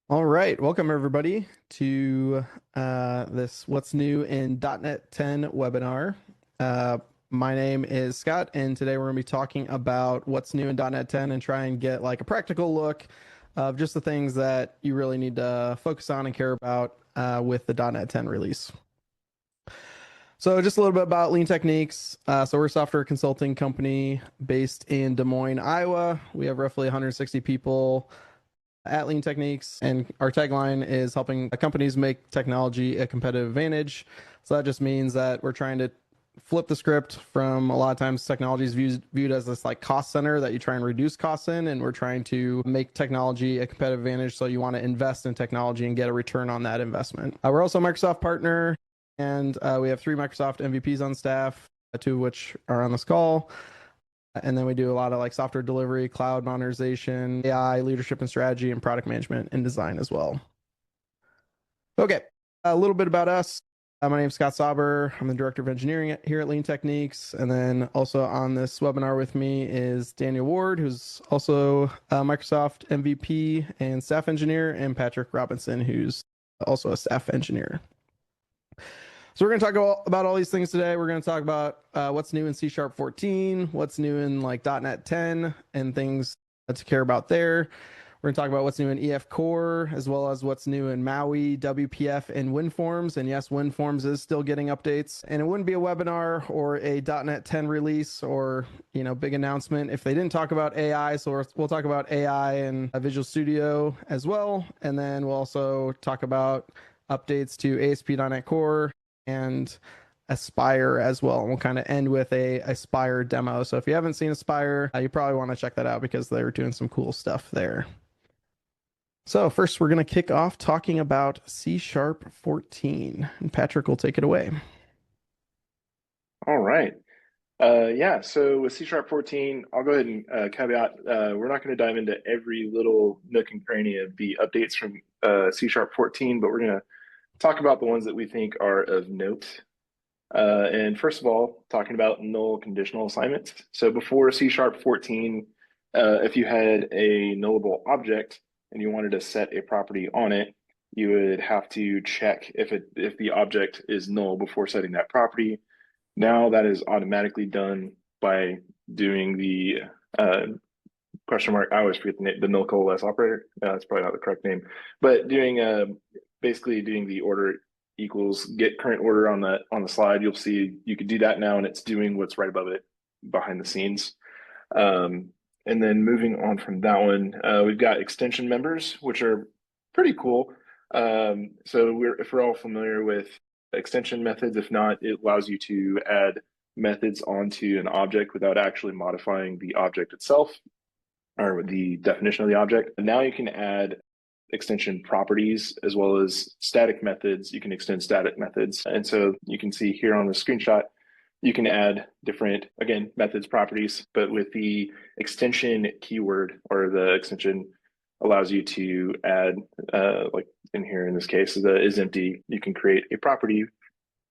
All right, welcome everybody to this What's New in .NET 10 webinar. My name is Scott, and today we're going to be talking about what's new in .NET 10 and try and get like a practical look of just the things that you really need to focus on and care about with the .NET 10 release. So just a little bit about Lean Techniques. So we're a software consulting company based in Des Moines, Iowa. We have roughly 160 people at Lean Techniques, and our tagline is helping companies make technology a competitive advantage. So that just means that we're trying to flip the script from a lot of times technology is viewed as this like cost center that you try and reduce costs in, and we're trying to make technology a competitive advantage. So you want to invest in technology and get a return on that investment. We're also a Microsoft partner, and we have 3 Microsoft MVPs on staff, 2 of which are on this call. And then we do a lot of like software delivery, cloud modernization, AI, leadership and strategy, and product management and design as well. Okay, a little bit about us. My name is Scott Sauber. I'm the Director of Engineering here at Lean Techniques. And then also on this webinar with me is Daniel Ward, who's also a Microsoft MVP and staff engineer, and Patrick Robinson, who's also a staff engineer. So we're going to talk about all these things today. We're going to talk about what's new in C# 14, what's new in like .NET 10 and things to care about there. We're going to talk about what's new in EF Core, as well as what's new in MAUI, WPF, and WinForms. And yes, WinForms is still getting updates. And it wouldn't be a webinar or a .NET 10 release or, big announcement if they didn't talk about AI. So we'll talk about AI and Visual Studio as well. And then we'll also talk about updates to ASP.NET Core and Aspire as well. And we'll kind of end with a Aspire demo. So if you haven't seen Aspire, you probably want to check that out because they're doing some cool stuff there. So first, we're going to kick off talking about C# 14. And Patrick will take it away. All right. So with C# 14, I'll go ahead and caveat, we're not going to dive into every little nook and cranny of the updates from C# 14, but we're going to talk about the ones that we think are of note. And first of all, talking about null conditional assignments. So before C# 14, if you had a nullable object and you wanted to set a property on it, you would have to check if the object is null before setting that property. Now that is automatically done by doing the question mark. I always forget the null coalesce operator. That's probably not the correct name, but basically doing the order equals get current order on the slide. You'll see you could do that now, and it's doing what's right above it behind the scenes. And then moving on from that one, we've got extension members, which are pretty cool. So if we're all familiar with extension methods, if not, it allows you to add methods onto an object without actually modifying the object itself or the definition of the object. And now you can add extension properties as well as static methods. You can extend static methods. And so you can see here on the screenshot, you can add different, again, methods, properties, but with the extension keyword, or the extension allows you to add, like in here in this case, the is empty, you can create a property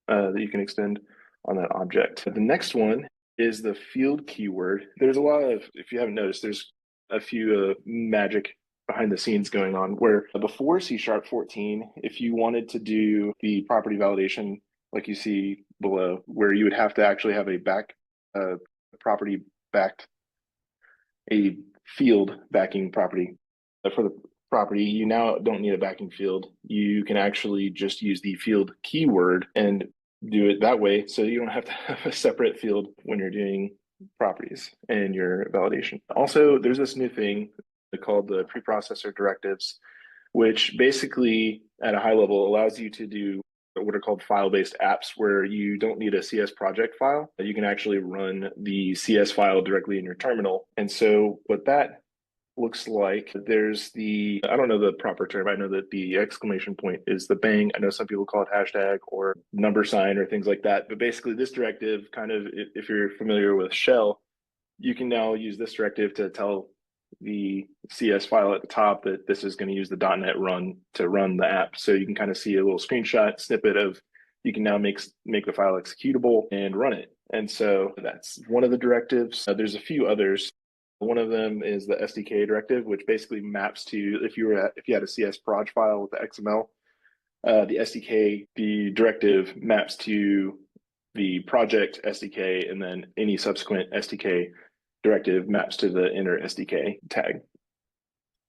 that you can extend on that object. The next one is the field keyword. There's a lot of, if you haven't noticed, there's a few magic behind the scenes going on, where before C# 14, if you wanted to do the property validation, like you see below, where you would have to actually have a property backed, a field backing property for the property, you now don't need a backing field. You can actually just use the field keyword and do it that way, so you don't have to have a separate field when you're doing properties and your validation. Also, there's this new thing called the preprocessor directives, which basically at a high level allows you to do what are called file-based apps, where you don't need a CS project file. You can actually run the CS file directly in your terminal. And so what that looks like, there's I don't know the proper term. I know that the exclamation point is the bang. I know some people call it hashtag or number sign or things like that. But basically this directive, kind of, if you're familiar with shell, you can now use this directive to tell the CS file at the top that this is going to use the .NET run to run the app. So you can kind of see a little screenshot snippet of, you can now make the file executable and run it. And so that's one of the directives. There's a few others. One of them is the SDK directive, which basically maps to if you had a CS proj file with the XML, the SDK, the directive maps to the project SDK, and then any subsequent SDK directive maps to the inner SDK tag.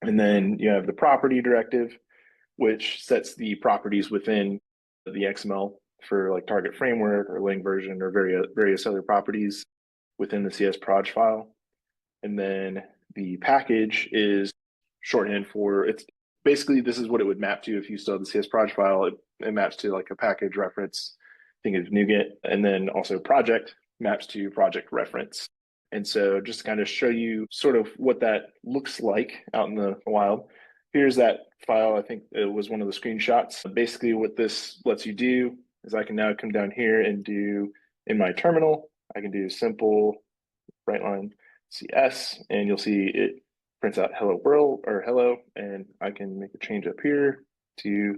And then you have the property directive, which sets the properties within the XML for like target framework or Lang version or various other properties within the CS proj file. And then the package is shorthand for it's basically this is what it would map to if you still have the CS proj file. It maps to like a package reference, think of NuGet, and then also project maps to project reference. And so just to kind of show you sort of what that looks like out in the wild, here's that file. I think it was one of the screenshots. Basically, what this lets you do is I can now come down here and do in my terminal, I can do simple right line CS, and you'll see it prints out hello world or hello, and I can make a change up here to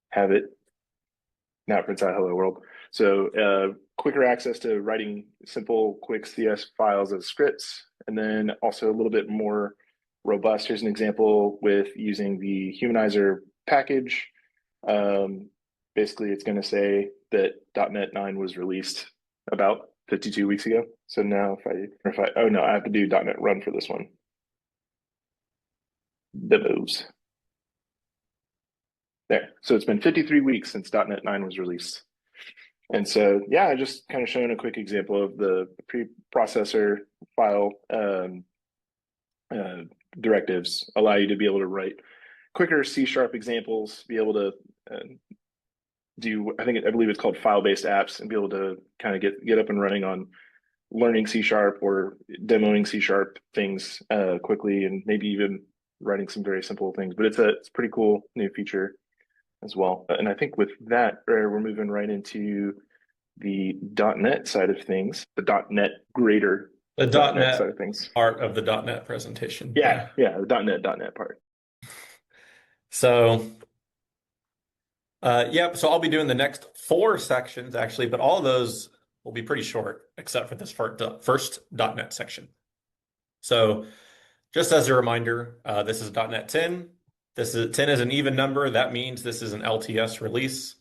have it now it prints out hello world. So quicker access to writing simple, quick CS files as scripts, and then also a little bit more robust. Here's an example with using the humanizer package. Basically, it's going to say that .NET 9 was released about 52 weeks ago. So now oh no, I have to do .NET Run for this one. Devos. There. So it's been 53 weeks since .NET 9 was released. And so, yeah, I just kind of showing a quick example of the preprocessor file directives allow you to be able to write quicker C# examples, be able to I believe it's called file-based apps, and be able to kind of get up and running on learning C# or demoing C# things quickly, and maybe even writing some very simple things. But it's a pretty cool new feature as well. And I think with that, we're moving right into the .NET side of things, the .NET greater The .NET side of things. part of the .NET presentation. Yeah, the .NET part. So, so I'll be doing the next 4 sections actually, but all of those will be pretty short, except for this first .NET section. So, just as a reminder, this is .NET 10. 10 is an even number. That means this is an LTS release.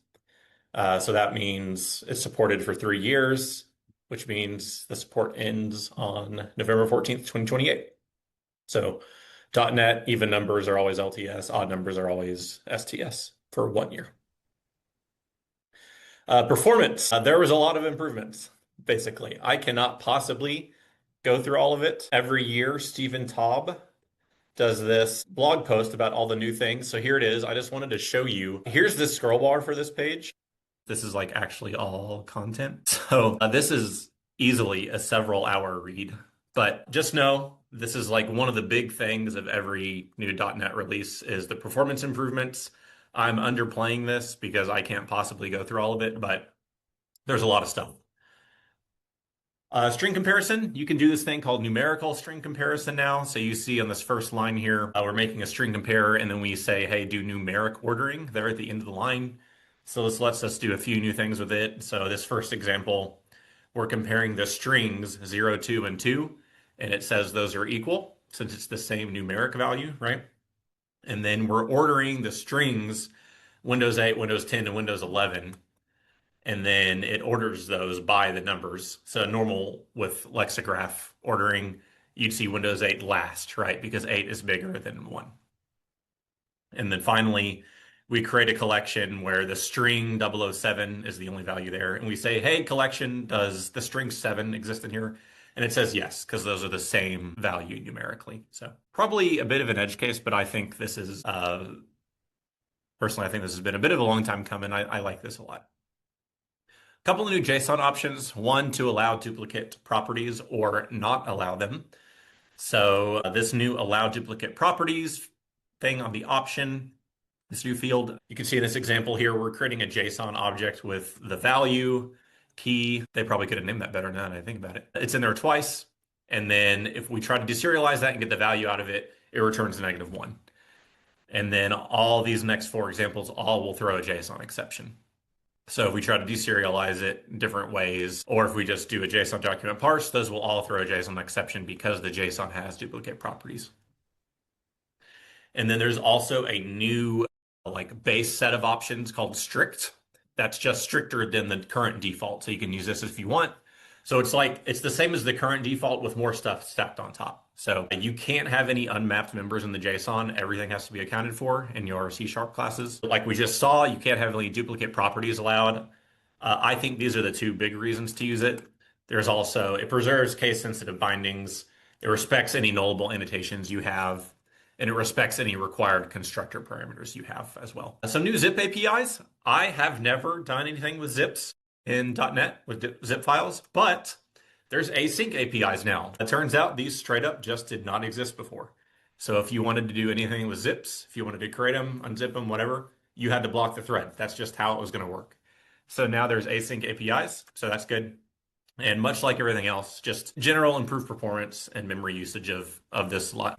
So that means it's supported for 3 years, which means the support ends on November 14th, 2028. So .NET even numbers are always LTS, odd numbers are always STS for 1 year. Performance, there was a lot of improvements, basically. I cannot possibly go through all of it. Every year, Stephen Taub does this blog post about all the new things. So here it is. I just wanted to show you. Here's the scroll bar for this page. This is like actually all content. So this is easily a several-hour read. But just know this is like one of the big things of every new .NET release is the performance improvements. I'm underplaying this because I can't possibly go through all of it, but there's a lot of stuff. String comparison, you can do this thing called numerical string comparison now. So you see on this first line here, we're making a string compare, and then we say, hey, do numeric ordering there at the end of the line. So this lets us do a few new things with it. So this first example, we're comparing the strings 0, 2, and 2, and it says those are equal since it's the same numeric value, right? And then we're ordering the strings Windows 8, Windows 10, and Windows 11. And then it orders those by the numbers. So normal with lexicograph ordering, you'd see Windows 8 last, right? Because 8 is bigger than 1. And then finally, we create a collection where the string 007 is the only value there. And we say, hey, collection, does the string 7 exist in here? And it says yes, because those are the same value numerically. So probably a bit of an edge case, but I think this is, personally, I think this has been a bit of a long time coming. I like this a lot. Couple of new JSON options. One, to allow duplicate properties or not allow them. So this new allow duplicate properties thing on the option, this new field, you can see in this example here, we're creating a JSON object with the value, key. They probably could have named that better now that I think about it. It's in there twice. And then if we try to deserialize that and get the value out of it, it returns -1. And then all these next 4 examples all will throw a JSON exception. So if we try to deserialize it in different ways, or if we just do a JSON document parse, those will all throw a JSON exception because the JSON has duplicate properties. And then there's also a new like base set of options called strict. That's just stricter than the current default. So you can use this if you want. So it's the same as the current default with more stuff stacked on top. So you can't have any unmapped members in the JSON. Everything has to be accounted for in your C# classes. Like we just saw, you can't have any duplicate properties allowed. I think these are the two big reasons to use it. There's also, it preserves case-sensitive bindings. It respects any nullable annotations you have, and it respects any required constructor parameters you have as well. Some new zip APIs. I have never done anything with zips in .NET with zip files, but there's async APIs now. It turns out these straight up just did not exist before. So if you wanted to do anything with zips, if you wanted to create them, unzip them, whatever, you had to block the thread. That's just how it was going to work. So now there's async APIs, so that's good. And much like everything else, just general improved performance and memory usage of this lot.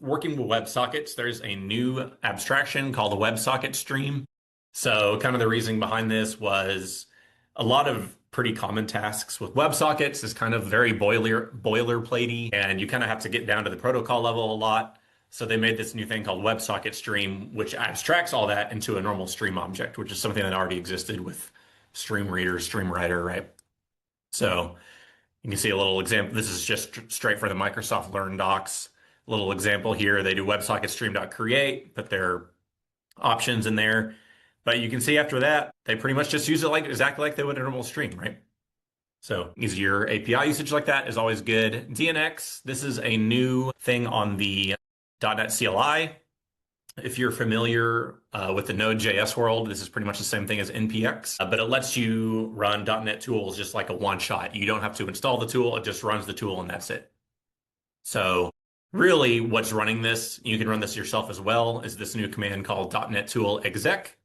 Working with WebSockets, there's a new abstraction called the WebSocket stream. So kind of the reasoning behind this was a lot of pretty common tasks with WebSockets is kind of very boilerplatey, and you kind of have to get down to the protocol level a lot. So they made this new thing called WebSocket stream, which abstracts all that into a normal stream object, which is something that already existed with Stream Reader, Stream Writer, right? So you can see a little example. This is just straight for the Microsoft Learn docs. A little example here. They do WebSocket stream.create, put their options in there. But you can see after that, they pretty much just use it like exactly like they would a normal stream, right? So easier API usage like that is always good. DNX, this is a new thing on the .NET CLI. If you're familiar with the Node.js world, this is pretty much the same thing as NPX, but it lets you run .NET tools just like a one-shot. You don't have to install the tool, it just runs the tool and that's it. So really what's running this, you can run this yourself as well, is this new command called .NET tool exec.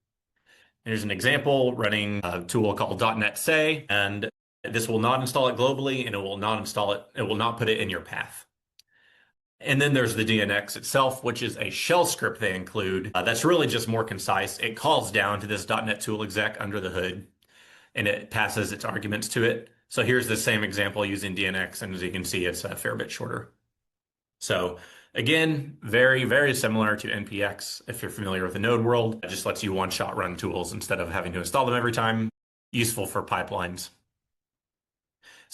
Here's an example running a tool called .NET say, and this will not install it globally, and it will not install it, it will not put it in your path. And then there's the DNX itself, which is a shell script they include. That's really just more concise. It calls down to this .NET tool exec under the hood, and it passes its arguments to it. So here's the same example using DNX, and as you can see, it's a fair bit shorter. So again, very, very similar to NPX. If you're familiar with the Node world, it just lets you one-shot run tools instead of having to install them every time. Useful for pipelines.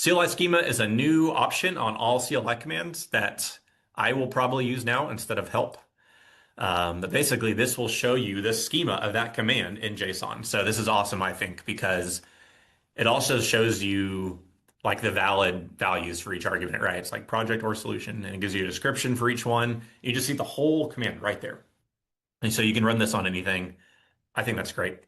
CLI schema is a new option on all CLI commands that I will probably use now instead of help. But basically, this will show you the schema of that command in JSON. So this is awesome, I think, because it also shows you like the valid values for each argument, right? It's like project or solution, and it gives you a description for each one. You just see the whole command right there. And so you can run this on anything. I think that's great.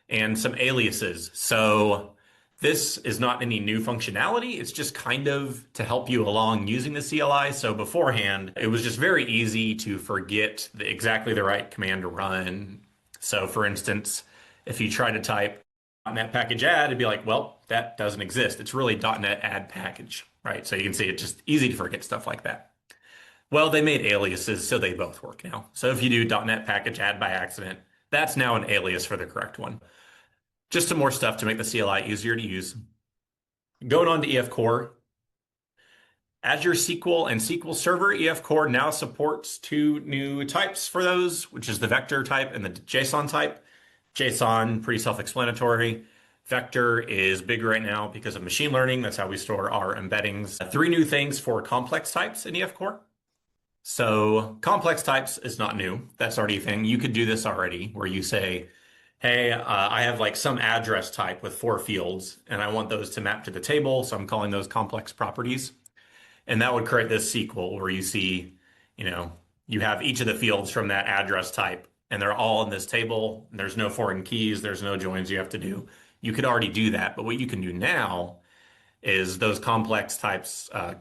And some aliases. So this is not any new functionality. It's just kind of to help you along using the CLI. So beforehand, it was just very easy to forget exactly the right command to run. So for instance, if you try to type .NET package add, it'd be like, well, that doesn't exist. It's really .NET add package, right? So you can see it's just easy to forget stuff like that. Well, they made aliases, so they both work now. So if you do .NET package add by accident, that's now an alias for the correct one. Just some more stuff to make the CLI easier to use. Going on to EF Core. Azure SQL and SQL Server EF Core now supports two new types for those, which is the vector type and the JSON type. JSON, pretty self-explanatory. Vector is big right now because of machine learning. That's how we store our embeddings. Three new things for complex types in EF Core. So complex types is not new. That's already a thing. You could do this already where you say, hey, I have like some address type with 4 fields and I want those to map to the table. So I'm calling those complex properties. And that would create this SQL where you see, you have each of the fields from that address type and they're all in this table. There's no foreign keys. There's no joins you have to do. You could already do that. But what you can do now is those complex types, the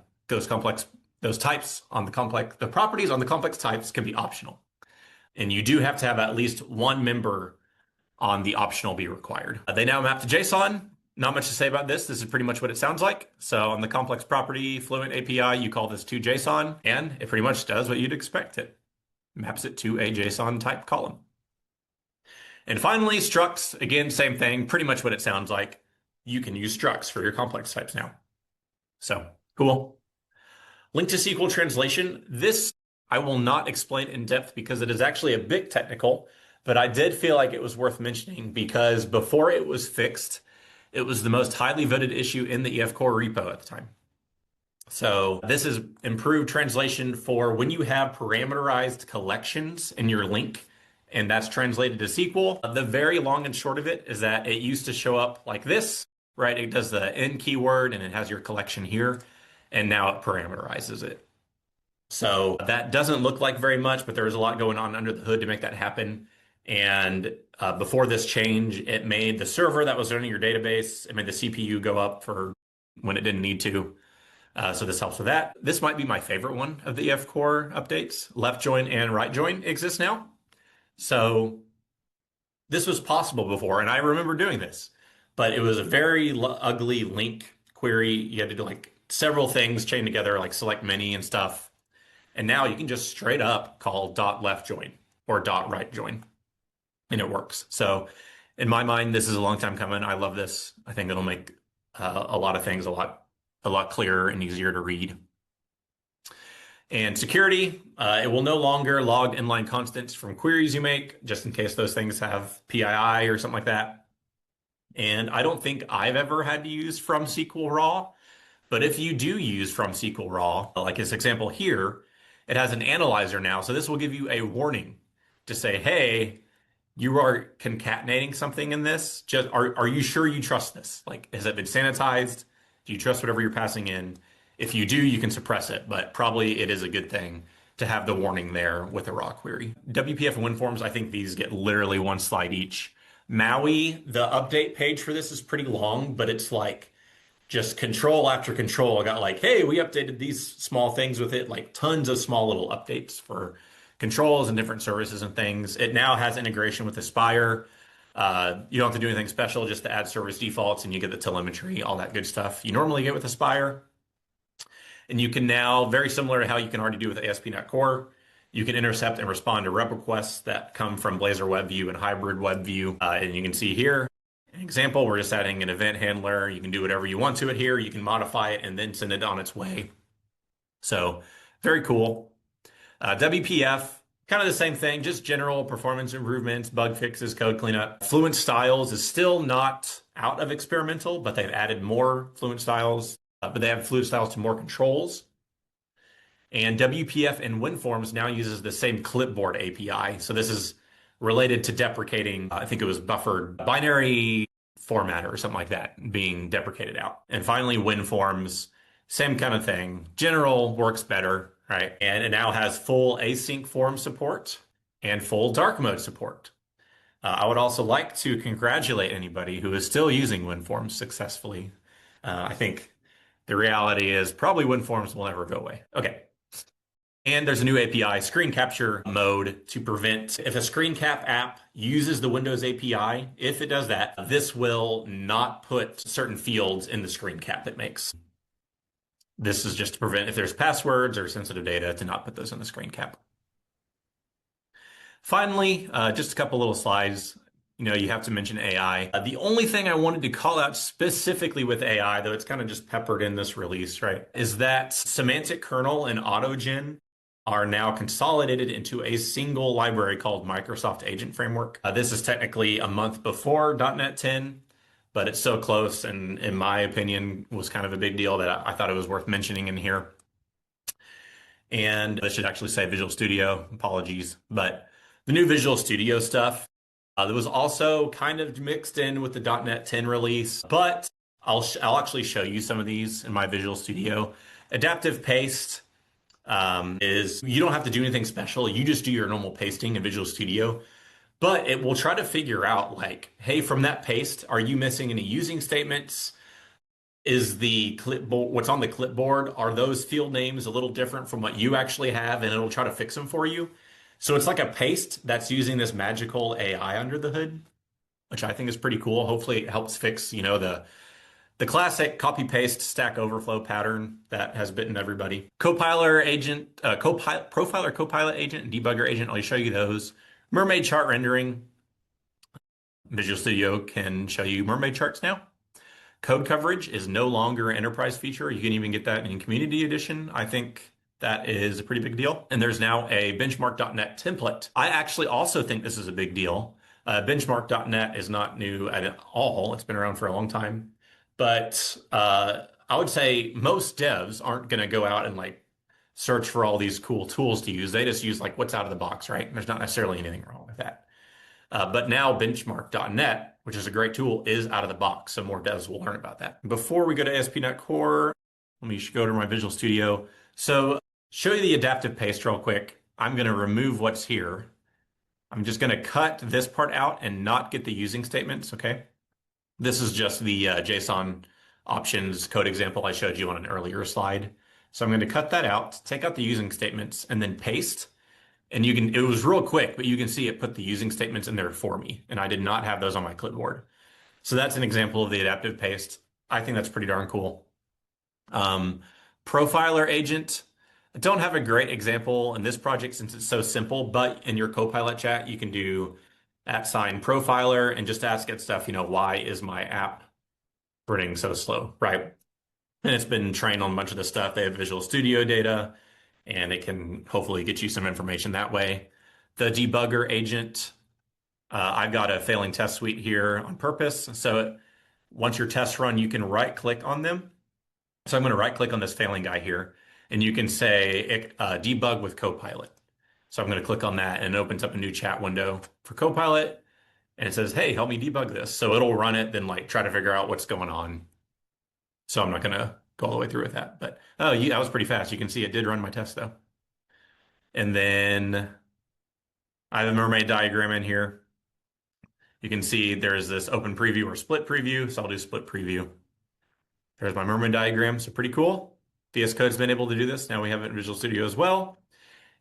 properties on the complex types can be optional. And you do have to have at least one member on the optional be required. They now map to JSON. Not much to say about this. This is pretty much what it sounds like. So on the complex property Fluent API, you call this to JSON, and it pretty much does what you'd expect it. Maps it to a JSON type column. And finally, structs, again, same thing, pretty much what it sounds like. You can use structs for your complex types now. So cool. Link to SQL translation. This I will not explain in depth because it is actually a bit technical, but I did feel like it was worth mentioning because before it was fixed, it was the most highly voted issue in the EF Core repo at the time. So this is improved translation for when you have parameterized collections in your link, and that's translated to SQL. The very long and short of it is that it used to show up like this, right? It does the N keyword and it has your collection here, and now it parameterizes it. So that doesn't look like very much, but there was a lot going on under the hood to make that happen. And before this change, it made the server that was running your database, it made the CPU go up for when it didn't need to. So this helps with that. This might be my favorite one of the EF Core updates. Left join and right join exist now. So this was possible before, and I remember doing this, but it was a very ugly link query. You had to do like several things chained together, like select many and stuff. And now you can just straight up call dot left join or dot right join, and it works. So in my mind, this is a long time coming. I love this. I think it'll make a lot of things a lot clearer and easier to read. And security, it will no longer log inline constants from queries you make, just in case those things have PII or something like that. And I don't think I've ever had to use from SQL raw, but if you do use from SQL raw, like this example here, it has an analyzer now. So this will give you a warning to say, hey, you are concatenating something in this. Just are you sure you trust this? Like, has it been sanitized? Do you trust whatever you're passing in? If you do, you can suppress it, but probably it is a good thing to have the warning there with a raw query. WPF and WinForms, I think these get literally one slide each. Maui, the update page for this is pretty long, but it's like just control after control. I got like, hey, we updated these small things with it, like tons of small little updates for controls and different services and things. It now has integration with Aspire. You don't have to do anything special, just to add service defaults and you get the telemetry, all that good stuff you normally get with Aspire. And you can now, very similar to how you can already do with ASP.NET Core, you can intercept and respond to rep requests that come from Blazor WebView and Hybrid WebView. And you can see here, an example, we're just adding an event handler. You can do whatever you want to it here. You can modify it and then send it on its way. So very cool. WPF, kind of the same thing, just general performance improvements, bug fixes, code cleanup. Fluent styles is still not out of experimental, but they've added more fluent styles, but they have fluent styles to more controls. And WPF and WinForms now uses the same clipboard API. So this is related to deprecating, I think it was buffered binary formatter or something like that being deprecated out. And finally, WinForms, same kind of thing. General works better, right? And it now has full async form support and full dark mode support. I would also like to congratulate anybody who is still using WinForms successfully. I think the reality is probably WinForms will never go away. Okay. And there's a new API, screen capture mode, to prevent if a screen cap app uses the Windows API, if it does that, this will not put certain fields in the screen cap it makes. This is just to prevent if there's passwords or sensitive data to not put those in the screen cap. Finally, just a couple little slides. You know, you have to mention AI. The only thing I wanted to call out specifically with AI, though it's kind of just peppered in this release, right, is that semantic kernel and autogen are now consolidated into a single library called Microsoft Agent Framework. This is technically a month before .NET 10, but it's so close, and in my opinion, was kind of a big deal that I thought it was worth mentioning in here. And this should actually say Visual Studio, apologies, but the new Visual Studio stuff, that was also kind of mixed in with the .NET 10 release, but I'll actually show you some of these in my Visual Studio. Adaptive paste is you don't have to do anything special. You just do your normal pasting in Visual Studio, but it will try to figure out like, hey, from that paste, are you missing any using statements? Is the clipboard, what's on the clipboard, are those field names a little different from what you actually have? And it'll try to fix them for you. So it's like a paste that's using this magical AI under the hood, which I think is pretty cool. Hopefully it helps fix, you know, the classic copy-paste Stack Overflow pattern that has bitten everybody. Compiler agent, profiler, copilot agent, and debugger agent, I'll show you those. Mermaid chart rendering. Visual Studio can show you mermaid charts now. Code coverage is no longer an enterprise feature. You can even get that in Community Edition. I think that is a pretty big deal. And there's now a benchmark.net template. I actually also think this is a big deal. Benchmark.net is not new at all. It's been around for a long time. But I would say most devs aren't going to go out and like search for all these cool tools to use. They just use like what's out of the box, right? There's not necessarily anything wrong with that. But now benchmark.net, which is a great tool, is out of the box. So more devs will learn about that. Before we go to ASP.NET Core, let me go to my Visual Studio. So show you the adaptive paste real quick. I'm going to remove what's here. I'm just going to cut this part out and not get the using statements, okay? This is just the JSON options code example I showed you on an earlier slide. So I'm going to cut that out, take out the using statements, and then paste. And you can, it was real quick, but you can see it put the using statements in there for me. And I did not have those on my clipboard. So that's an example of the adaptive paste. I think that's pretty darn cool. Profiler agent. I don't have a great example in this project since it's so simple, but in your Copilot chat, you can do @profiler and just ask it stuff, why is my app running so slow, right? And it's been trained on a bunch of this stuff. They have Visual Studio data, and it can hopefully get you some information that way. The debugger agent, I've got a failing test suite here on purpose. So once your tests run, you can right click on them. So I'm going to right click on this failing guy here, and you can say debug with Copilot. So I'm going to click on that, and it opens up a new chat window for Copilot, and it says, hey, help me debug this. So it'll run it, then like try to figure out what's going on. So I'm not going to go all the way through with that, but oh, yeah, that was pretty fast. You can see it did run my test though. And then I have a mermaid diagram in here. You can see there's this open preview or split preview. So I'll do split preview. There's my mermaid diagram. So pretty cool. VS Code's been able to do this. Now we have it in Visual Studio as well.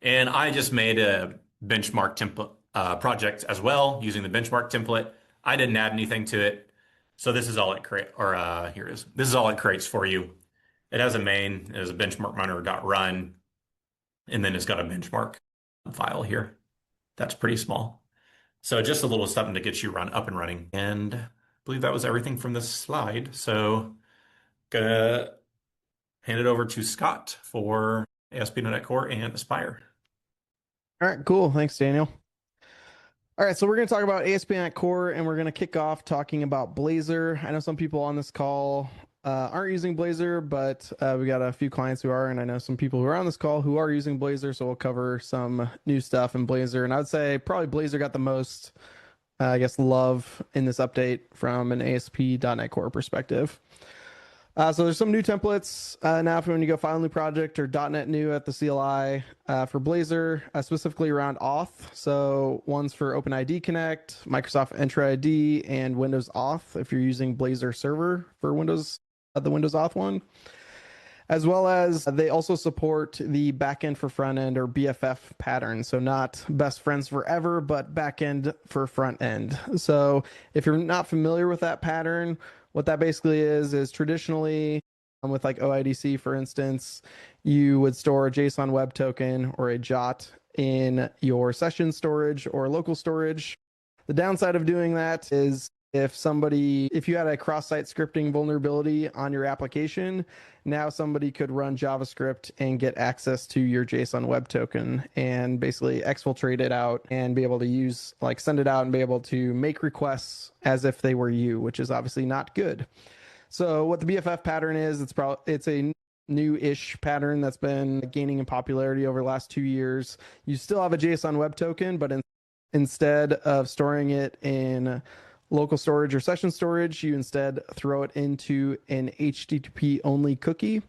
And I just made a benchmark template project as well using the benchmark template. I didn't add anything to it. So this is all it creates, or here it is. This is all it creates for you. It has a main, it has a benchmark runner.run, and then it's got a benchmark file here. That's pretty small. So just a little something to get you up and running. And I believe that was everything from this slide. So gonna hand it over to Scott for ASP.NET Core and Aspire. All right, cool. Thanks, Daniel. All right, so we're going to talk about ASP.NET Core, and we're going to kick off talking about Blazor. I know some people on this call aren't using Blazor, but we got a few clients who are, and I know some people who are on this call who are using Blazor, so we'll cover some new stuff in Blazor. And I would say probably Blazor got the most, love in this update from an ASP.NET Core perspective. So there's some new templates now for when you go file a new project or .NET new at the CLI for Blazor, specifically around auth. So ones for OpenID Connect, Microsoft Entra ID, and Windows Auth if you're using Blazor Server for Windows, the Windows Auth one. As well as they also support the backend for front end or BFF pattern. So not best friends forever, but backend for front end. So if you're not familiar with that pattern, what that basically is traditionally with like OIDC, for instance, you would store a JSON web token or a JOT in your session storage or local storage. The downside of doing that is if you had a cross-site scripting vulnerability on your application, now somebody could run JavaScript and get access to your JSON web token and basically exfiltrate it out and be able to send it out and be able to make requests as if they were you, which is obviously not good. So what the BFF pattern is, it's a new-ish pattern that's been gaining in popularity over the last 2 years. You still have a JSON web token, but instead of storing it in local storage or session storage, you instead throw it into an HTTP only cookie,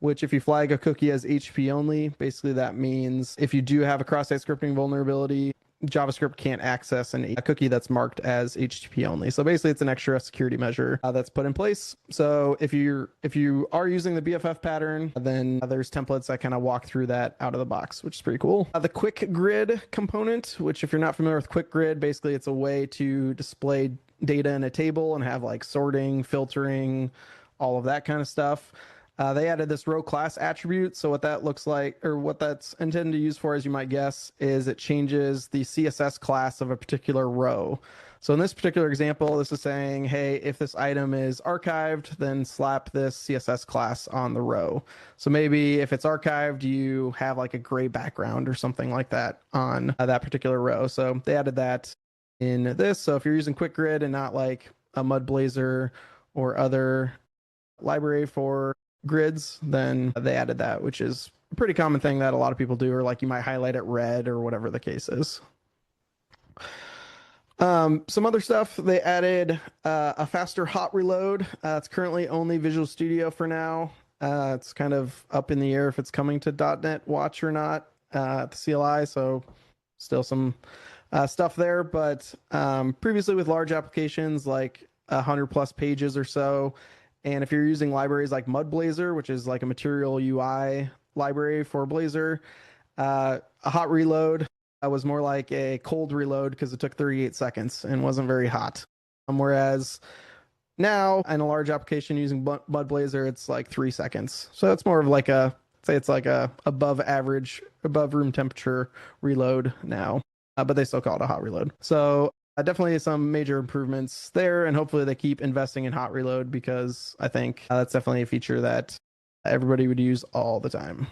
which if you flag a cookie as HTTP only, basically that means if you do have a cross-site scripting vulnerability, JavaScript can't access a cookie that's marked as HTTP only. So basically it's an extra security measure that's put in place. So if you are using the BFF pattern, then there's templates that kind of walk through that out of the box, which is pretty cool. The quick grid component, which if you're not familiar with quick grid, basically it's a way to display data in a table and have like sorting, filtering, all of that kind of stuff. They added this row class attribute. So what that looks like, or what that's intended to use for, as you might guess, is it changes the CSS class of a particular row. So in this particular example, this is saying, hey, if this item is archived, then slap this CSS class on the row. So maybe if it's archived, you have like a gray background or something like that on that particular row. So they added that in this. So if you're using Quick Grid and not like a Mudblazer or other library for grids, then they added that, which is a pretty common thing that a lot of people do, or like you might highlight it red or whatever the case is. Some other stuff, they added a faster hot reload. It's currently only Visual Studio for now. It's kind of up in the air if it's coming to .NET Watch or not at the CLI, so still some stuff there. But previously with large applications like 100 plus pages or so, and if you're using libraries like Mudblazer, which is like a material UI library for Blazor, a hot reload was more like a cold reload because it took 38 seconds and wasn't very hot. Whereas now in a large application using Mudblazer, it's like 3 seconds. So it's more of like it's like a above average, above room temperature reload now, but they still call it a hot reload. So definitely some major improvements there, and hopefully they keep investing in hot reload because I think that's definitely a feature that everybody would use all the time.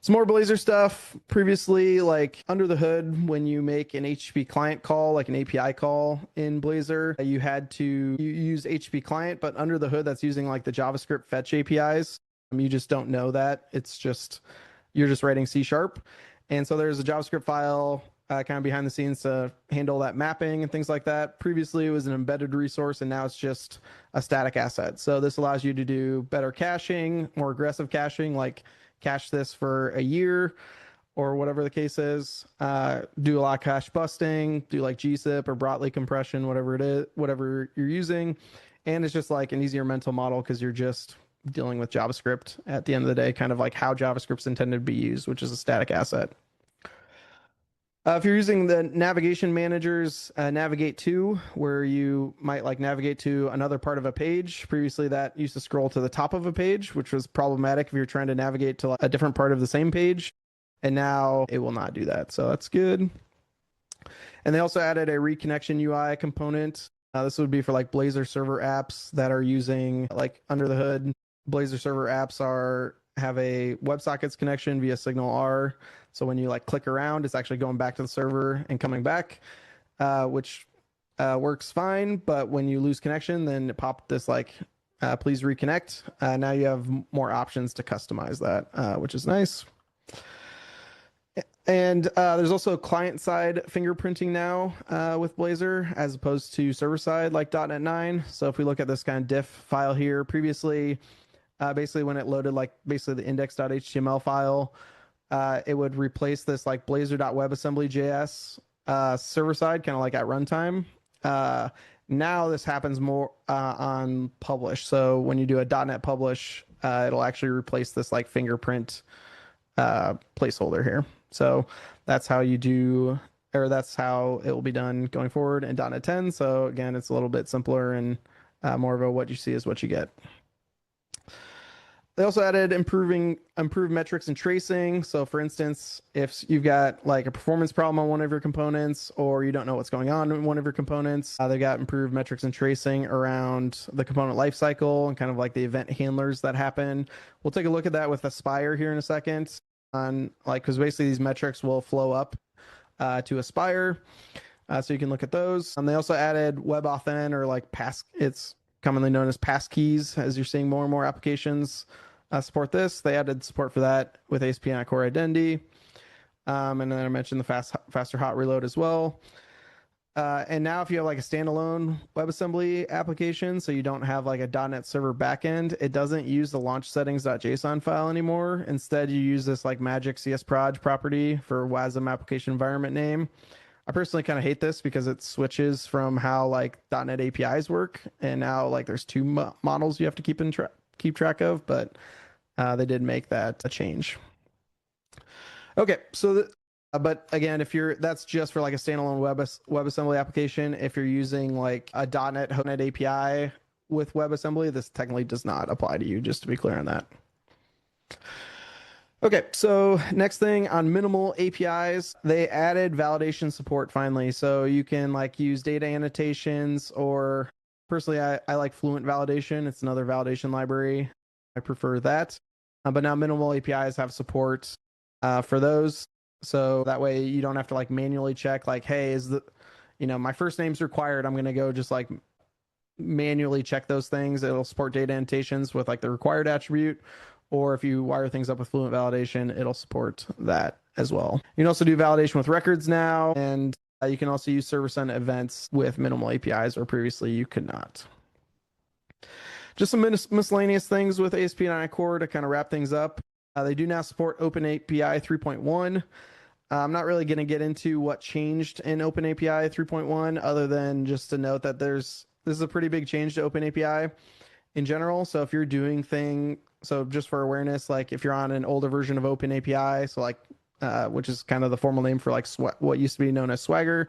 Some more Blazor stuff. Previously, like under the hood, when you make an HTTP client call, like an API call in Blazor, you had to use HTTP client, but under the hood, that's using like the JavaScript fetch APIs. You just don't know that. It's just, you're just writing C#. And so there's a JavaScript file kind of behind the scenes to handle that mapping and things like that. Previously, it was an embedded resource, and now it's just a static asset. So this allows you to do better caching, more aggressive caching, like cache this for a year or whatever the case is. Do a lot of cache busting, do like gzip or Brotli compression, whatever it is, whatever you're using. And it's just like an easier mental model because you're just dealing with JavaScript at the end of the day, kind of like how JavaScript's intended to be used, which is a static asset. If you're using the navigation managers, Navigate to, where you might like navigate to another part of a page. Previously, that used to scroll to the top of a page, which was problematic if you're trying to navigate to a different part of the same page. And now it will not do that. So that's good. And they also added a reconnection UI component. This would be for like Blazor server apps that are using like under the hood. Blazor server apps have a WebSockets connection via Signal R. So when you like click around, it's actually going back to the server and coming back, which works fine. But when you lose connection, then it popped this like, please reconnect. Now you have more options to customize that, which is nice. And there's also client-side fingerprinting now with Blazor as opposed to server-side like .NET 9. So if we look at this kind of diff file here, previously, basically when it loaded like basically the index.html file, it would replace this like blazor.webassembly.js server side, kind of like at runtime. Now this happens more on publish. So when you do a .NET publish, it'll actually replace this like fingerprint placeholder here. So that's how you do, or that's how it will be done going forward in .NET 10. So again, it's a little bit simpler and more of a what you see is what you get. They also added improved metrics and tracing. So for instance, if you've got like a performance problem on one of your components, or you don't know what's going on in one of your components, they got improved metrics and tracing around the component lifecycle and kind of like the event handlers that happen. We'll take a look at that with Aspire here in a second on like, because basically these metrics will flow up to Aspire. So you can look at those. They also added WebAuthn, or like it's commonly known as passkeys, as you're seeing more and more applications support this. They added support for that with ASP.NET Core Identity. And then I mentioned the faster hot reload as well. And now if you have like a standalone WebAssembly application, so you don't have like a .NET Server backend, it doesn't use the launch settings.json file anymore. Instead, you use this like magic CSproj property for WASM application environment name. I personally kind of hate this because it switches from how like .NET APIs work, and now like there's two models you have to keep track of, but they did make that a change. Okay, so but again, that's just for like a standalone WebAssembly application. If you're using like a .NET API with WebAssembly, this technically does not apply to you, just to be clear on that. Okay, so next thing on minimal APIs, they added validation support finally. So you can like use data annotations, or personally, I like Fluent Validation. It's another validation library. I prefer that. But now minimal APIs have support for those. So that way you don't have to like manually check like, hey, is the, my first name's required. I'm going to go just like manually check those things. It'll support data annotations with like the required attribute. Or if you wire things up with Fluent Validation, it'll support that as well. You can also do validation with records now, and you can also use server-side events with minimal APIs, or previously you could not. Just some miscellaneous things with ASP.NET Core to kind of wrap things up. They do now support OpenAPI 3.1. I'm not really going to get into what changed in OpenAPI 3.1, other than just to note that this is a pretty big change to OpenAPI in general. So if you're doing so just for awareness, like if you're on an older version of OpenAPI, so like which is kind of the formal name for like what used to be known as Swagger,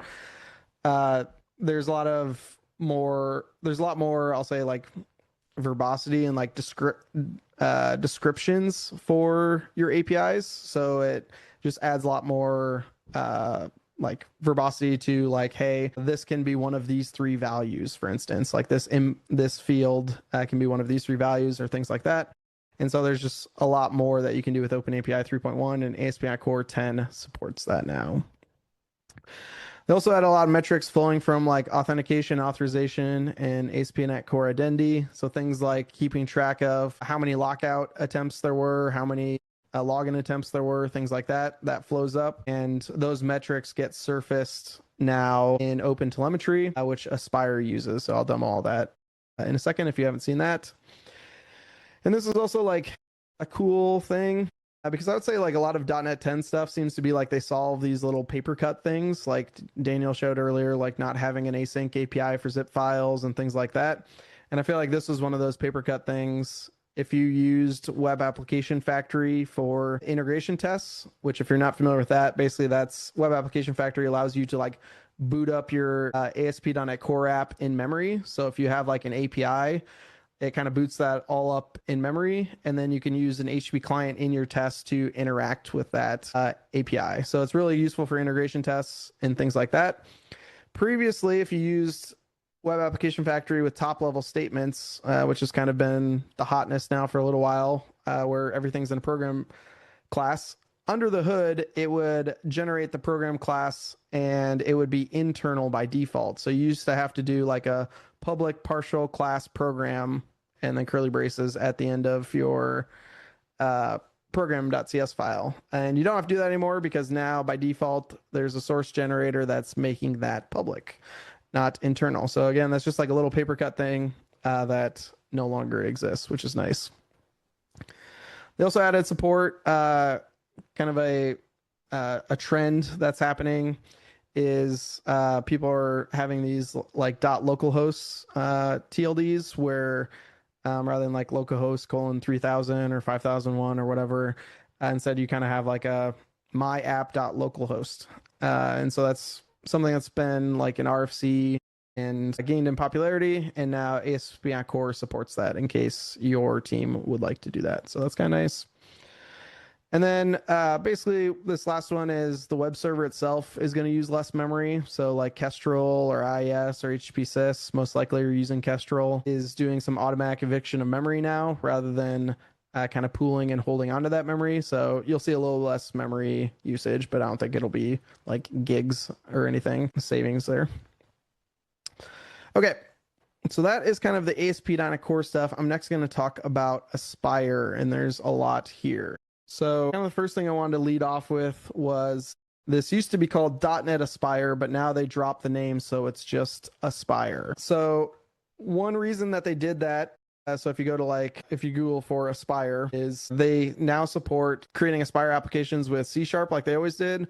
there's a lot more, I'll say, like verbosity and like descriptions for your APIs. So it just adds a lot more like verbosity to like, hey, this can be one of these three values, for instance, like this field can be one of these three values, or things like that. And so there's just a lot more that you can do with OpenAPI 3.1, and ASP.NET Core 10 supports that now. They also had a lot of metrics flowing from like authentication, authorization, and ASP.NET Core identity. So things like keeping track of how many lockout attempts there were, how many login attempts there were, things like that flows up. And those metrics get surfaced now in OpenTelemetry, which Aspire uses. So I'll demo all that in a second if you haven't seen that. And this is also like a cool thing because I would say like a lot of .NET 10 stuff seems to be like they solve these little paper cut things like Daniel showed earlier, like not having an async API for zip files and things like that. And I feel like this was one of those paper cut things. If you used Web Application Factory for integration tests, which if you're not familiar with that, basically that's Web Application Factory allows you to like boot up your ASP.NET Core app in memory. So if you have like an API, it kind of boots that all up in memory, and then you can use an HTTP client in your test to interact with that API. So it's really useful for integration tests and things like that. Previously, if you used Web Application Factory with top-level statements, which has kind of been the hotness now for a little while, where everything's in a program class, under the hood, it would generate the program class and it would be internal by default. So you used to have to do like a public partial class program and then curly braces at the end of your program.cs file. And you don't have to do that anymore because now by default, there's a source generator that's making that public, not internal. So again, that's just like a little paper cut thing that no longer exists, which is nice. They also added support. Kind of a trend that's happening is people are having these like .localhost TLDs where rather than like localhost :3000 or 5001 or whatever, instead you kind of have like a my app.localhost. And so that's something that's been like an RFC and gained in popularity, and now ASP.NET Core supports that in case your team would like to do that. So that's kind of nice. And then basically this last one is the web server itself is going to use less memory. So like Kestrel or IIS or HTTP sys, most likely you're using Kestrel, is doing some automatic eviction of memory now rather than kind of pooling and holding onto that memory. So you'll see a little less memory usage, but I don't think it'll be like gigs or anything, savings there. Okay, so that is kind of the ASP.NET Core stuff. I'm next going to talk about Aspire, and there's a lot here. So kind of the first thing I wanted to lead off with was this used to be called .NET Aspire, but now they dropped the name, so it's just Aspire. So one reason that they did that, so if you go to if you Google for Aspire, is they now support creating Aspire applications with C# like they always did,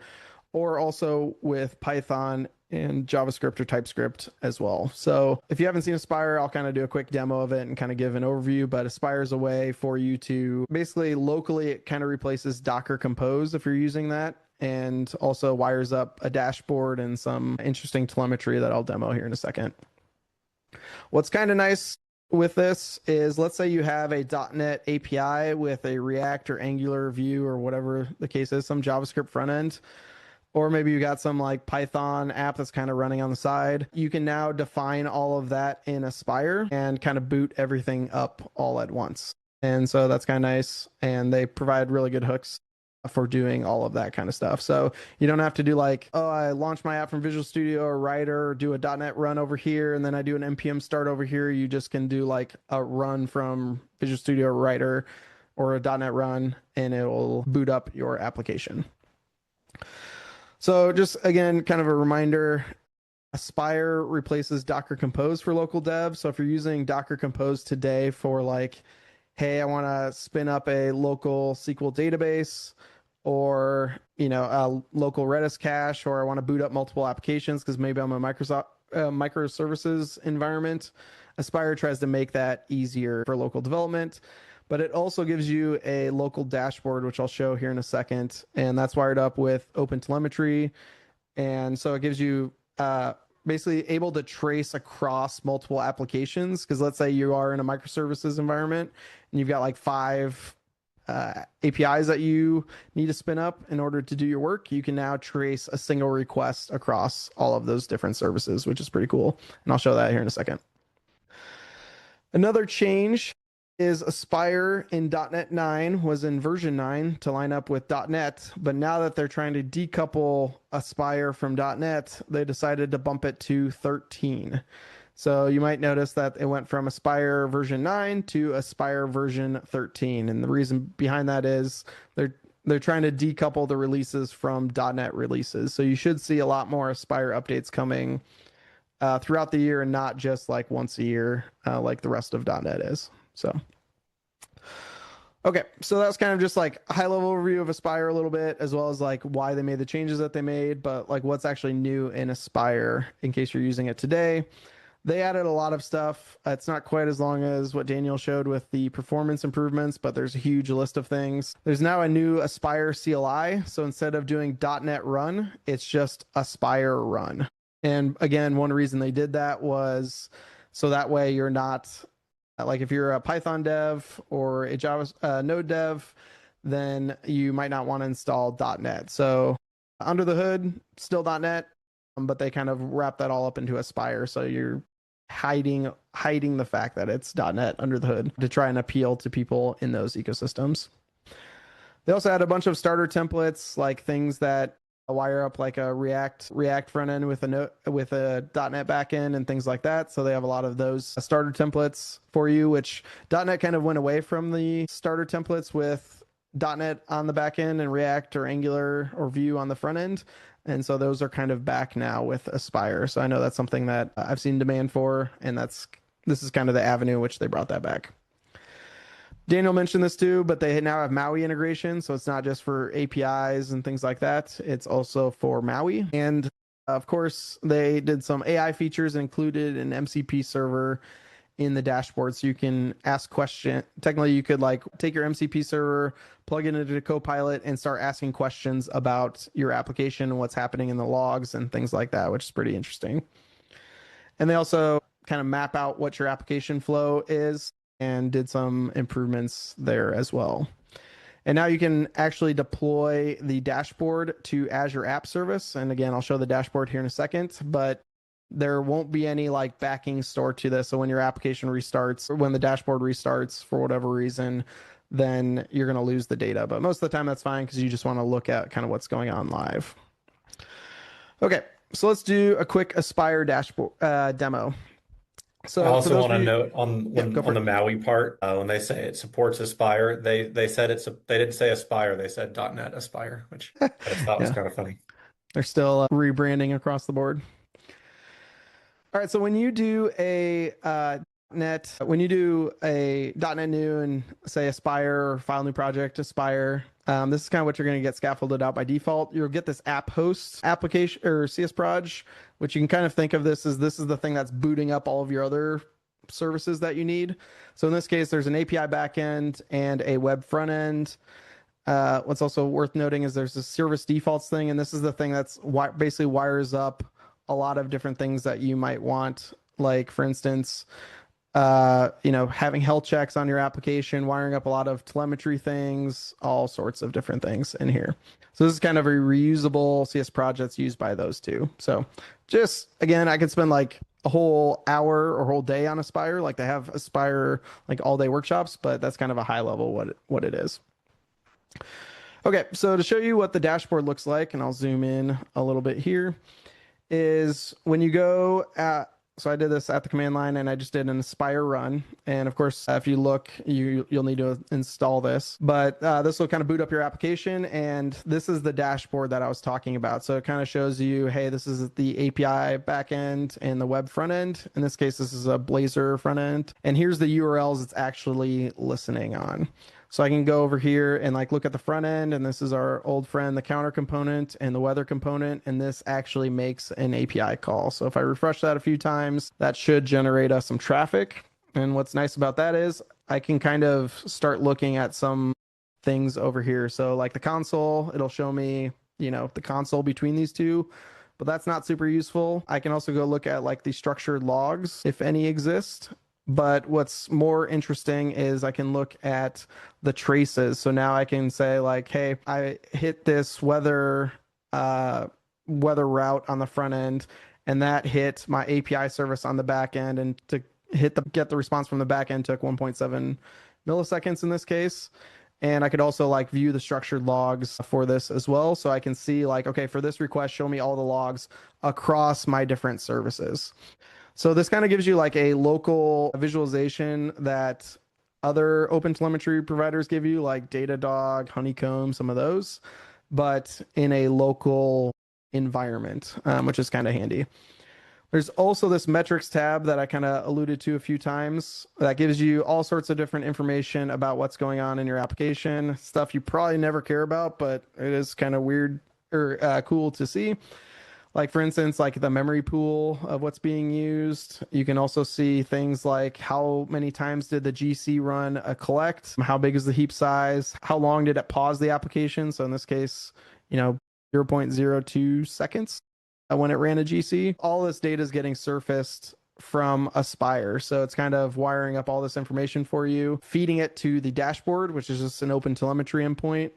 or also with Python and JavaScript or TypeScript as well. So if you haven't seen Aspire, I'll kind of do a quick demo of it and kind of give an overview, but Aspire is a way for you to basically locally, it kind of replaces Docker Compose if you're using that, and also wires up a dashboard and some interesting telemetry that I'll demo here in a second. What's kind of nice with this is, let's say you have a .NET API with a React or Angular view or whatever the case is, some JavaScript front end, or maybe you got some like Python app that's kind of running on the side. You can now define all of that in Aspire and kind of boot everything up all at once. And so that's kind of nice. And they provide really good hooks for doing all of that kind of stuff. So you don't have to do like, oh, I launch my app from Visual Studio or Writer, or do a .NET run over here, and then I do an npm start over here. You just can do like a run from Visual Studio or Writer or a .NET run, and it will boot up your application. So just again, kind of a reminder, Aspire replaces Docker Compose for local dev. So if you're using Docker Compose today for like, hey, I want to spin up a local SQL database, or a local Redis cache, or I want to boot up multiple applications because maybe I'm a Microsoft microservices environment, Aspire tries to make that easier for local development. But it also gives you a local dashboard, which I'll show here in a second, and that's wired up with OpenTelemetry. And so it gives you basically able to trace across multiple applications, because let's say you are in a microservices environment and you've got like 5 APIs that you need to spin up in order to do your work. You can now trace a single request across all of those different services, which is pretty cool. And I'll show that here in a second. Another change is Aspire in .NET 9 was in version 9 to line up with .NET, but now that they're trying to decouple Aspire from .NET, they decided to bump it to 13. So you might notice that it went from Aspire version 9 to Aspire version 13. And the reason behind that is they're trying to decouple the releases from .NET releases. So you should see a lot more Aspire updates coming throughout the year, and not just like once a year like the rest of .NET is. So, okay, so that's kind of just like a high level overview of Aspire a little bit, as well as like why they made the changes that they made, but like what's actually new in Aspire in case you're using it today. They added a lot of stuff. It's not quite as long as what Daniel showed with the performance improvements, but there's a huge list of things. There's now a new Aspire CLI. So instead of doing .NET Run, it's just Aspire Run. And again, one reason they did that was so that way you're not like, if you're a Python dev or a Java Node dev, then you might not want to install .NET. So under the hood, still .NET, but they kind of wrap that all up into Aspire. So you're hiding the fact that it's .NET under the hood to try and appeal to people in those ecosystems. They also had a bunch of starter templates, like things that wire up like a React front end with a .NET backend and things like that. So they have a lot of those starter templates for you, which .NET kind of went away from the starter templates with .NET on the back end and React or Angular or Vue on the front end. And so those are kind of back now with Aspire. So I know that's something that I've seen demand for, and this is kind of the avenue in which they brought that back. Daniel mentioned this too, but they now have Maui integration. So it's not just for APIs and things like that. It's also for Maui. And of course, they did some AI features and included an MCP server in the dashboard. So you can ask questions. Technically, you could like take your MCP server, plug it into Copilot, and start asking questions about your application and what's happening in the logs and things like that, which is pretty interesting. And they also kind of map out what your application flow is and did some improvements there as well. And now you can actually deploy the dashboard to Azure App Service. And again, I'll show the dashboard here in a second, but there won't be any like backing stored to this. So when your application restarts, or when the dashboard restarts for whatever reason, then you're going to lose the data. But most of the time that's fine, because you just want to look at kind of what's going on live. Okay, so let's do a quick Aspire dashboard demo. So I also want to note on the it. Maui part, when they say it supports Aspire, they said they didn't say Aspire, they said .NET Aspire, which I just thought was kind of funny. They're still rebranding across the board. All right, so when you do a .NET new and say Aspire or file new project Aspire, this is kind of what you're going to get scaffolded out by default. You'll get this app host application or CS Proj, which you can kind of think of this is the thing that's booting up all of your other services that you need. So in this case, there's an API backend and a web front end. What's also worth noting is there's a service defaults thing, and this is the thing that's basically wires up a lot of different things that you might want. Like, for instance, having health checks on your application, wiring up a lot of telemetry things, all sorts of different things in here. So this is kind of a reusable CS project used by those two. So just again, I could spend like a whole hour or whole day on Aspire. Like they have Aspire like all day workshops, but that's kind of a high level what it is. Okay, so to show you what the dashboard looks like, and I'll zoom in a little bit here, is when you go at, so I did this at the command line and I just did an Aspire run. And of course, if you look, you'll need to install this, but this will kind of boot up your application. And this is the dashboard that I was talking about. So it kind of shows you, hey, this is the API backend and the web front end. In this case, this is a Blazor front end. And here's the URLs it's actually listening on. So I can go over here and like look at the front end, and this is our old friend, the counter component and the weather component, and this actually makes an API call. So if I refresh that a few times, that should generate us some traffic. And what's nice about that is I can kind of start looking at some things over here. So like the console, it'll show me, the console between these two, but that's not super useful. I can also go look at like the structured logs, if any exist. But what's more interesting is I can look at the traces. So now I can say like, hey, I hit this weather route on the front end, and that hit my API service on the back end, and to get the response from the back end took 1.7 milliseconds in this case. And I could also like view the structured logs for this as well. So I can see like, okay, for this request, show me all the logs across my different services. So this kind of gives you like a local visualization that other OpenTelemetry providers give you, like Datadog, Honeycomb, some of those, but in a local environment, which is kind of handy. There's also this metrics tab that I kind of alluded to a few times that gives you all sorts of different information about what's going on in your application, stuff you probably never care about, but it is kind of weird or cool to see. Like for instance, like the memory pool of what's being used. You can also see things like how many times did the GC run a collect? How big is the heap size? How long did it pause the application? So in this case, 0.02 seconds when it ran a GC. All this data is getting surfaced from Aspire. So it's kind of wiring up all this information for you, feeding it to the dashboard, which is just an OpenTelemetry endpoint,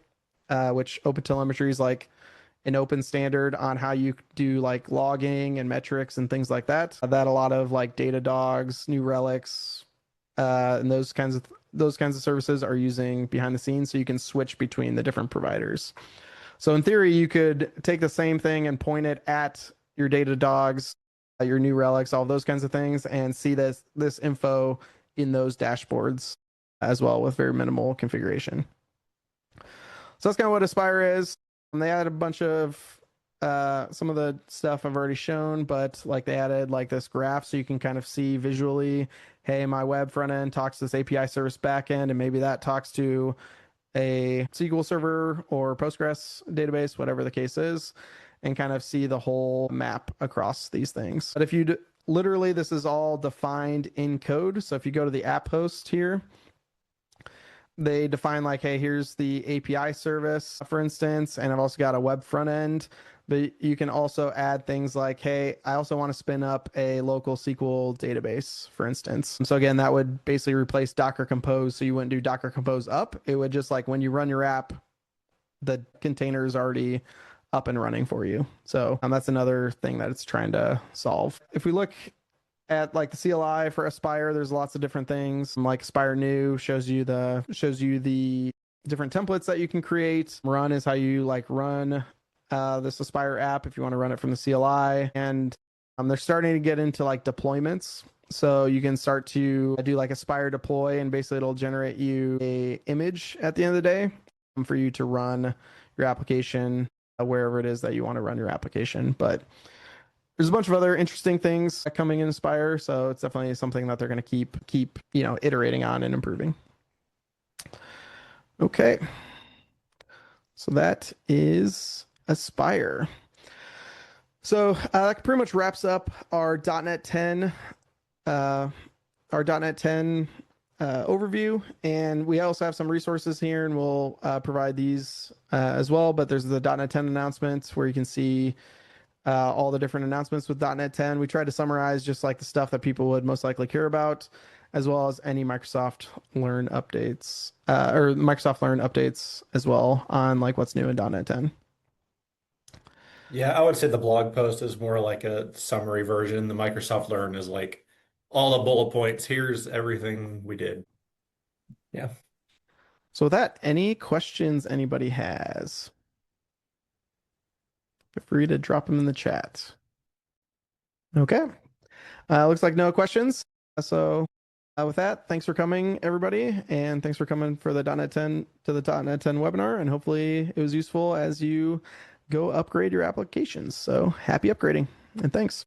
which OpenTelemetry is like an open standard on how you do like logging and metrics and things like that. That a lot of like Datadogs, New Relics, and those kinds of services are using behind the scenes, so you can switch between the different providers. So in theory, you could take the same thing and point it at your Datadogs, your New Relics, all those kinds of things, and see this info in those dashboards as well with very minimal configuration. So that's kind of what Aspire is. And they added a bunch of some of the stuff I've already shown, but like they added like this graph so you can kind of see visually, hey, my web front end talks to this API service backend, and maybe that talks to a SQL server or Postgres database, whatever the case is, and kind of see the whole map across these things. But if you literally, this is all defined in code. So if you go to the app host here, they define like, hey, here's the API service, for instance, and I've also got a web front end, but you can also add things like, hey, I also want to spin up a local SQL database, for instance. And so again, that would basically replace Docker Compose. So you wouldn't do Docker Compose up. It would just like when you run your app, the container is already up and running for you. So that's another thing that it's trying to solve. If we look at like the CLI for Aspire, there's lots of different things. Like Aspire New shows you the different templates that you can create. Run is how you like run this Aspire app if you want to run it from the CLI. And they're starting to get into like deployments. So you can start to do like Aspire deploy, and basically it'll generate you a image at the end of the day for you to run your application wherever it is that you want to run your application. But there's a bunch of other interesting things coming in Aspire, so it's definitely something that they're going to keep iterating on and improving. Okay, so that is Aspire. So that pretty much wraps up our .NET 10 overview, and we also have some resources here, and we'll provide these as well. But there's the .NET 10 announcements where you can see all the different announcements with .NET 10. We tried to summarize just like the stuff that people would most likely care about. as well as any Microsoft Learn updates, or Microsoft Learn updates as well on like what's new in .NET 10. Yeah, I would say the blog post is more like a summary version. The Microsoft Learn is like all the bullet points. Here's everything we did. Yeah. So with that, any questions anybody has? Feel free to drop them in the chat. Okay. Looks like no questions. So with that, thanks for coming, everybody, and thanks for coming for the .NET 10 to the .NET 10 webinar. And hopefully it was useful as you go upgrade your applications. So happy upgrading, and thanks.